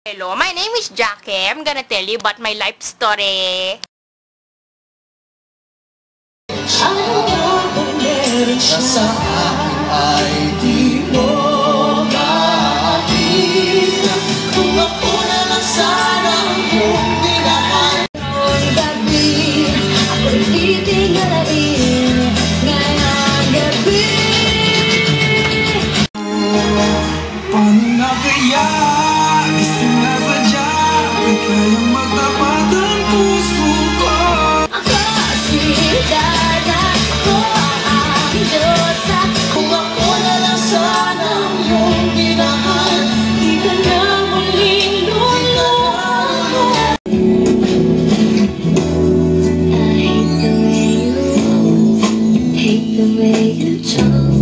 Hello, my name is Jackie. I'm gonna tell you about my life story. Ano ba kung meron siya sa akin ay di mo makita? Kung ako na lang sana ang iyong minahal. Noong gabi, ako'y titingalain ngayong gabi. Paano na kaya? Di sinasadya, di kayang magtapat ang puso ko. Kung ako na lang sana ang iyong minahal, di ka na muling luloko. Hate the way you talk,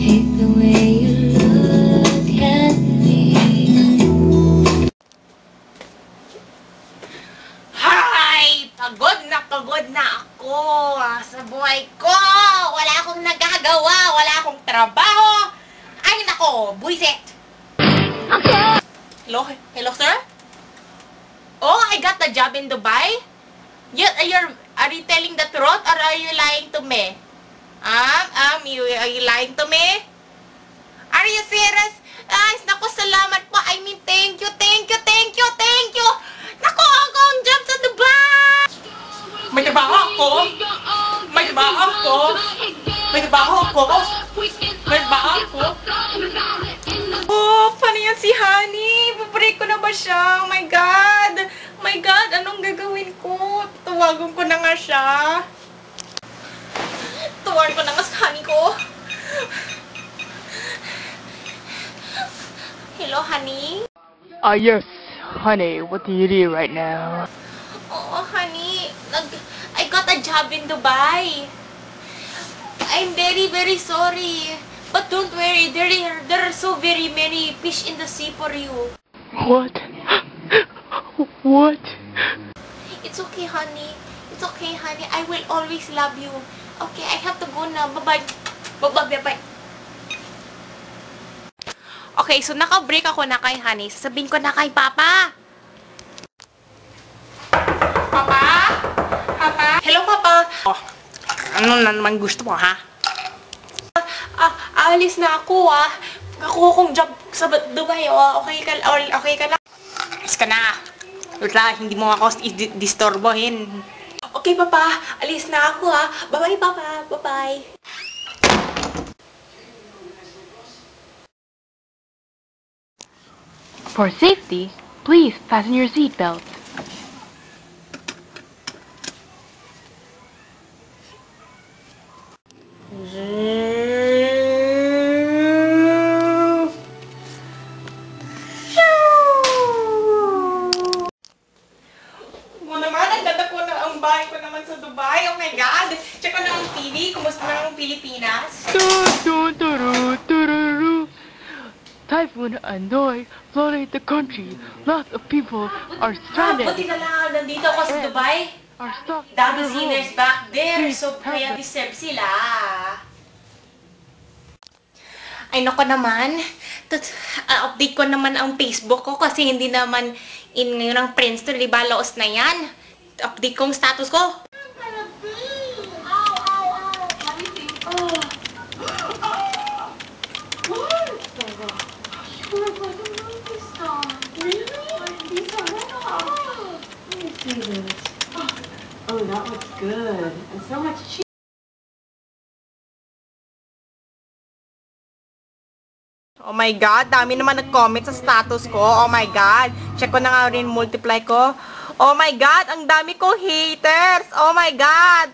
hate the way you look at me. Hi! Pagod na ako sa buhay ko. Wala akong nagagawa, wala akong trabaho. Ay nako, buisit. Hello sir? Oh, I got a job in Dubai. Are you telling the truth or are you lying to me? Are you lying to me? Are you serious? Ay, naku, salamat po. I mean, thank you. Naku, akong job sa Dubai! May trabaho ako! Oh, paano yan si Honey? Paparik ko na ba siya? Oh my God! Anong gagawin ko? Tawagan ko na nga siya. Tawagan ko na nga si Honey ko. Hello, Honey? Yes, honey, what do you do right now? Oh, Honey. I got a job in Dubai. I'm very sorry. But don't worry, there are so very many fish in the sea for you. What? What? It's okay, honey. I will always love you. Okay, I have to go now. Bye-bye. Okay, so naka-break ako na kay Honey. Sasabihin ko na kay Papa. Papa? Hello, Papa. Oh, ano na naman gusto mo, ha? Alis na ako, Nakuha kong job sa Dubai, Okay ka lang? Alis ka na. Wala, hindi mo ako disturbohin. Okay, Papa. Alis na ako, Bye-bye, Papa. Bye-bye. For safety, please fasten your seatbelt. Ang bahay ko naman sa Dubai. Oh my God! Check ko na ang TV. Kumusta na ang Pilipinas? Typhoon Andoy flooded the country. Lots of people are stranded. Buti na lang nandito ako sa Dubai. Are stuck in Dami their sinners homes. back there. Please So, kaya help us. deserve sila. Ay, nako naman. Update ko naman ang Facebook ko kasi hindi naman in ngayon ang friends to. Diba, laos na yan. Update kong status ko. Oh, that looks good. And so much cheese. Oh my God, dami naman nag-comment sa status ko. Oh my God. Check ko na nga rin, multiply ko. Oh my God, ang dami kong haters. Oh my God.